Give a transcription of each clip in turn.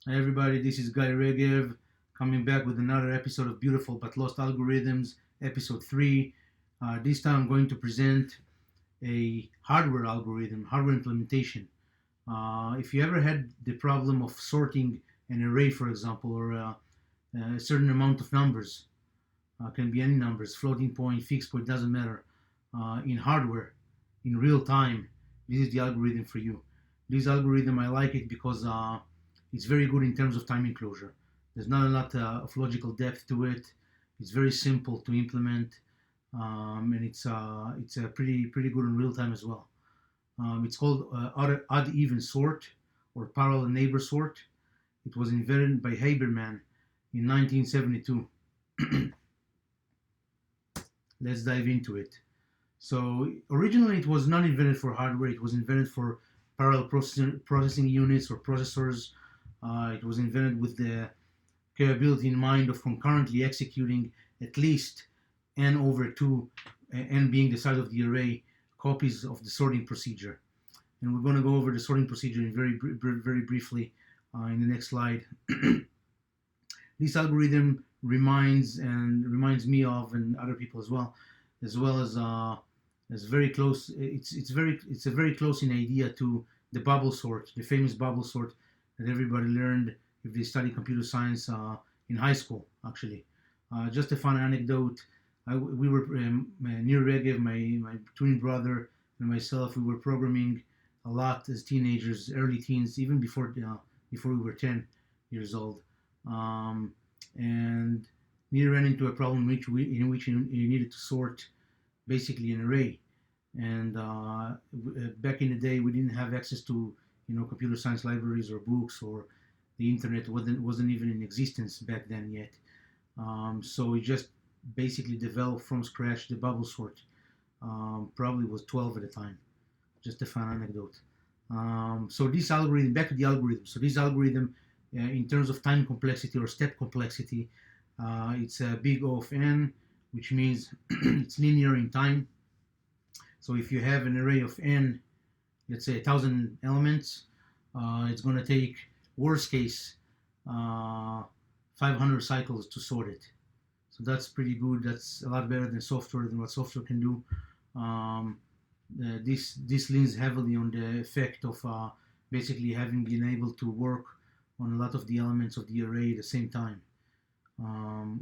Hi everybody, this is Guy Regev coming back with another episode of Beautiful But Lost Algorithms, episode 3. This time I'm going to present a hardware algorithm, hardware implementation. If you ever had the problem of sorting an array, for example, or a certain amount of numbers, can be any numbers, floating point, fixed point, doesn't matter, in hardware, in real time, this is the algorithm for you. This algorithm, I like it because it's very good in terms of time enclosure. There's not a lot of logical depth to it. It's very simple to implement, and it's pretty good in real time as well. It's called odd even sort or parallel neighbor sort. It was invented by Haberman in 1972. Let's dive into it. So originally it was not invented for hardware. It was invented for parallel processing units or processors. It was invented with the capability in mind of concurrently executing at least n over 2, n being the size of the array, copies of the sorting procedure. And we're going to go over the sorting procedure in very briefly in the next slide. This algorithm reminds me of, and other people as well as very close. It's a very close in idea to the bubble sort, the famous bubble sort that everybody learned if they study computer science in high school. Actually, just a fun anecdote. We were Nir Regev, my twin brother, and myself. We were programming a lot as teenagers, early teens, even before we were 10 years old. And Nir ran into a problem in which he needed to sort basically an array. And back in the day, we didn't have access to computer science libraries or books, or the internet wasn't even in existence back then yet. So we just basically developed from scratch the bubble sort. Probably was 12 at the time. Just a fun anecdote. So this algorithm, back to the algorithm. So this algorithm, in terms of time complexity or step complexity, it's a big O of n, which means it's linear in time. So if you have an array of n, let's say 1,000 elements, it's going to take, worst case, 500 cycles to sort it. So that's pretty good. That's a lot better than what software can do. This leans heavily on the effect of basically having been able to work on a lot of the elements of the array at the same time,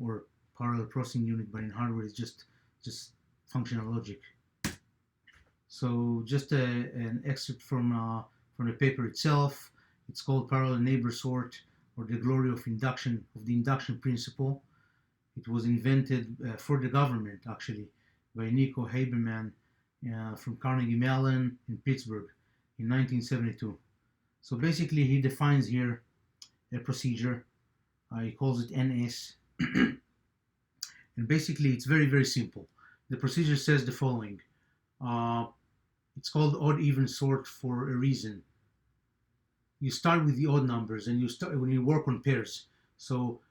or parallel processing unit, but in hardware it's just functional logic. So just an excerpt from the paper itself. It's called Parallel Neighbor Sort, or the Glory of Induction, of the Induction Principle. It was invented for the government, actually, by Nico Haberman from Carnegie Mellon in Pittsburgh in 1972. So basically he defines here a procedure. He calls it NS. And basically it's very simple. The procedure says the following. It's called odd even sort for a reason. You start with the odd numbers, and when you work on pairs. So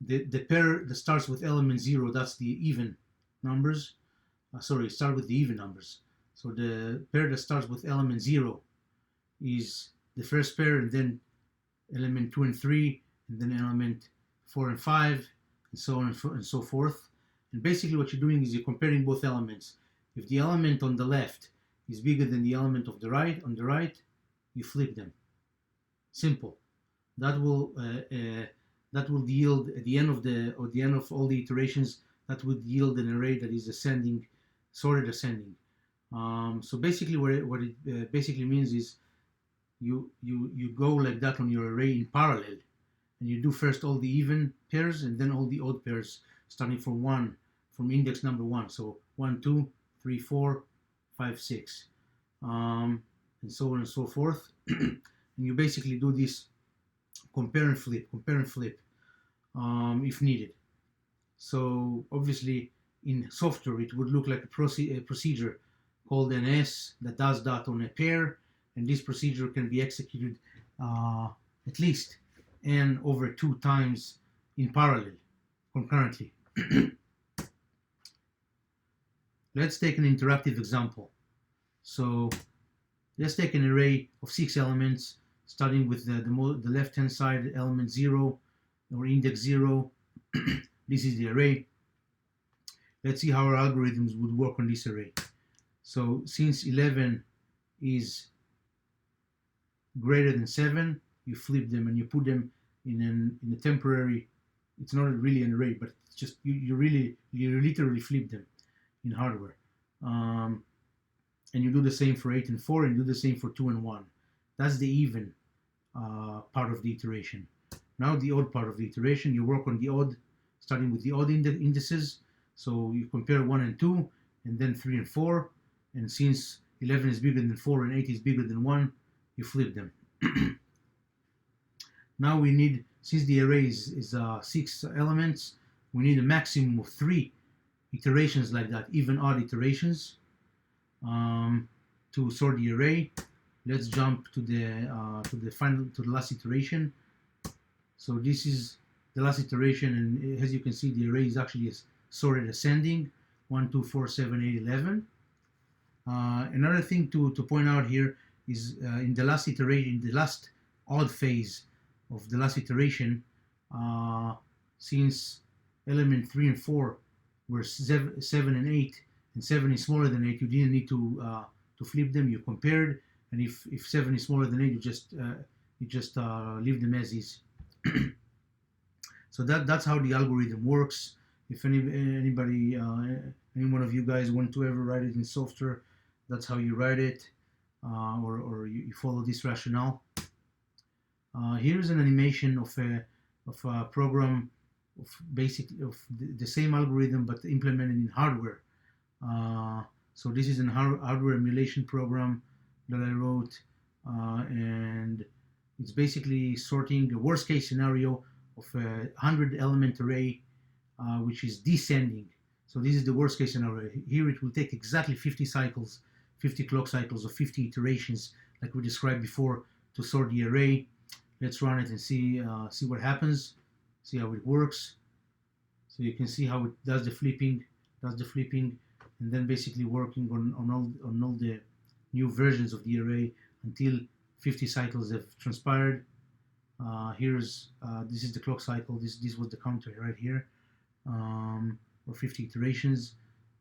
the pair that starts with element 0, that's the even numbers. Start with the even numbers. So the pair that starts with element 0 is the first pair, and then element 2 and 3, and then element 4 and 5, and so on and so forth. And basically what you're doing is you're comparing both elements. If the element on the left is bigger than the element on the right, you flip them. Simple. That will yield at the end of all the iterations. That would yield an array that is ascending, sorted ascending. So basically, what it basically means is you go like that on your array in parallel, and you do first all the even pairs and then all the odd pairs, starting from index number 1. So 1, 2, 3, 4, 5, 6, and so on and so forth. And you basically do this compare and flip, if needed. So obviously in software it would look like a procedure called NS that does that on a pair, and this procedure can be executed at least n over 2 times in parallel, concurrently. Let's take an interactive example. So let's take an array of 6 elements. starting with the left-hand side, element 0 or index 0. This is the array. Let's see how our algorithms would work on this array. So since 11 is greater than 7, you flip them and you put them in a temporary, it's not really an array, but it's just you literally flip them in hardware. And you do the same for 8 and 4, and you do the same for 2 and 1. That's the even part of the iteration. Now the odd part of the iteration, you work on the odd, starting with the odd indices. So you compare 1 and 2, and then 3 and 4. And since 11 is bigger than 4 and 8 is bigger than 1, you flip them. Now we need, since the array is 6 elements, we need a maximum of 3 iterations like that, even odd iterations, to sort the array. Let's jump to the last iteration. So this is the last iteration, and as you can see, the array is actually sorted ascending: 1, 2, 4, 7, 8, 11. Another thing to point out here is in the last iteration, the last odd phase of the last iteration, since element 3 and 4 were 7 and 8, and 7 is smaller than 8, you didn't need to flip them. You compared, and if 7 is smaller than 8, you just leave them as is. So that's how the algorithm works. If anybody, any one of you guys want to ever write it in software, that's how you write it, or you follow this rationale. Here's an animation of a program of the same algorithm but implemented in hardware. So this is an hardware emulation program that I wrote, and it's basically sorting the worst case scenario of a 100 element array, which is descending. So this is the worst case scenario. Here it will take exactly 50 cycles, 50 clock cycles, or 50 iterations, like we described before, to sort the array. Let's run it and see what happens. See how it works. So you can see how it does the flipping, and then basically working on all the new versions of the array until 50 cycles have transpired. This is the clock cycle. This was the counter right here, or 50 iterations.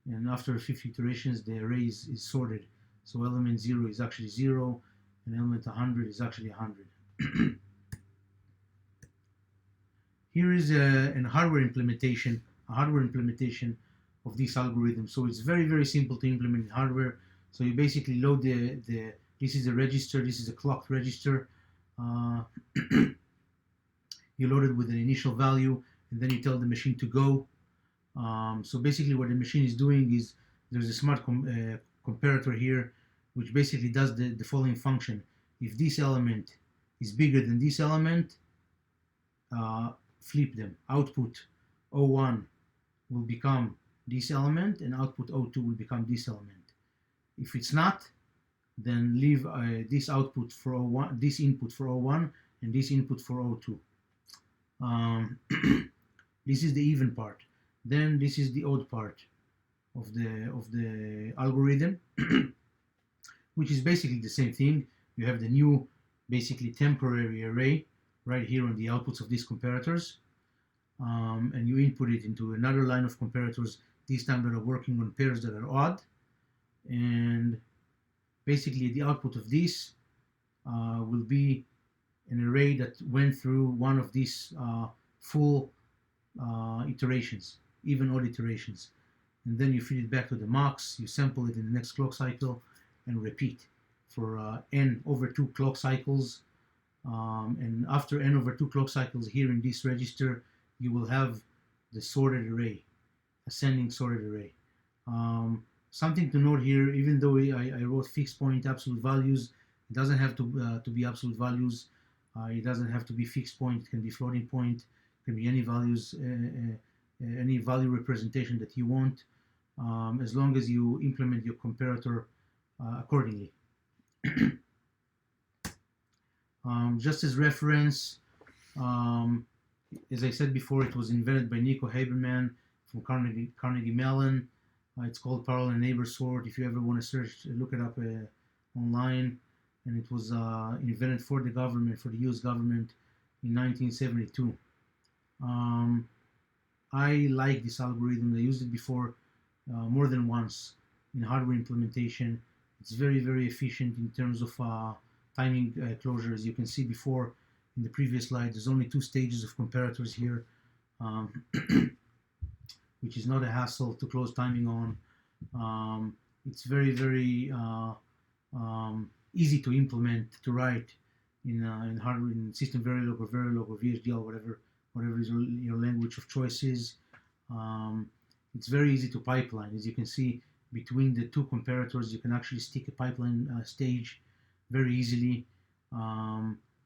And after 50 iterations, the array is sorted. So element 0 is actually 0, and element 100 is actually 100. Here is a hardware implementation of this algorithm. So it's very, very simple to implement in hardware. So you basically load this is a register, this is a clocked register. You load it with an initial value, and then you tell the machine to go. So basically what the machine is doing is, there's a smart comparator here, which basically does the following function. If this element is bigger than this element, flip them. Output 01 will become this element, and output 02 will become this element. If it's not, then leave this output for 01, this input for 01, and this input for 02. This is the even part. Then this is the odd part of the algorithm, which is basically the same thing. You have the new, basically temporary array right here on the outputs of these comparators, and you input it into another line of comparators, this time that are working on pairs that are odd, and basically the output of this will be an array that went through one of these full iterations, even odd iterations, and then you feed it back to the mux, you sample it in the next clock cycle, and repeat for n over 2 clock cycles. And after n over 2 clock cycles here in this register, you will have the sorted array, ascending sorted array. Something to note here, even though I wrote fixed point absolute values, it doesn't have to be absolute values. It doesn't have to be fixed point. It can be floating point. It can be any values, any value representation that you want, as long as you implement your comparator accordingly. Just as reference, as I said before, it was invented by Nico Haberman from Carnegie Mellon. It's called parallel neighbor sort. If you ever want to search, look it up online. and it was invented for the government, for the U.S. government, in 1972. Um, I like this algorithm. I used it before more than once in hardware implementation. It's very, very efficient in terms of timing closure. As you can see before in the previous slide, there's only 2 stages of comparators here, um, which is not a hassle to close timing on. It's very, very easy to implement, to write in hardware, in System Verilog or Verilog or VHDL, whatever is your language of choice is. It's very easy to pipeline. As you can see, between the 2 comparators, you can actually stick a pipeline stage very easily.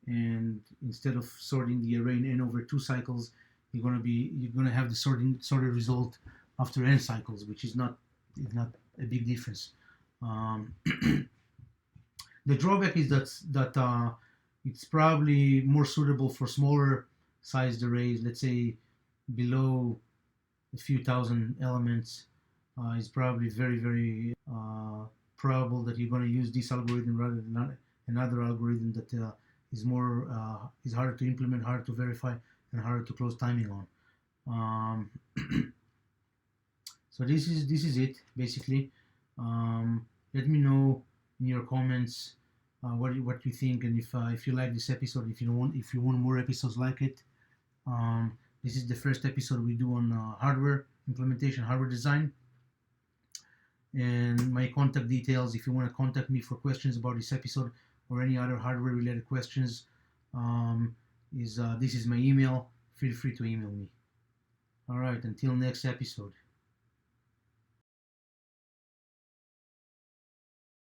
And instead of sorting the array in n over 2 cycles, you're gonna have the sorted result after n cycles, which is not a big difference. The drawback is that it's probably more suitable for smaller sized arrays, let's say below a few thousand elements. It's probably very, very probable that you're going to use this algorithm rather than another algorithm that is harder to implement, harder to verify, and harder to close timing on. So this is it basically. Let me know in your comments what you think, and if you like this episode, if you want more episodes like it. This is the first episode we do on hardware implementation, hardware design. And my contact details, if you want to contact me for questions about this episode or any other hardware related questions, this is my email. Feel free to email me. All right, until next episode.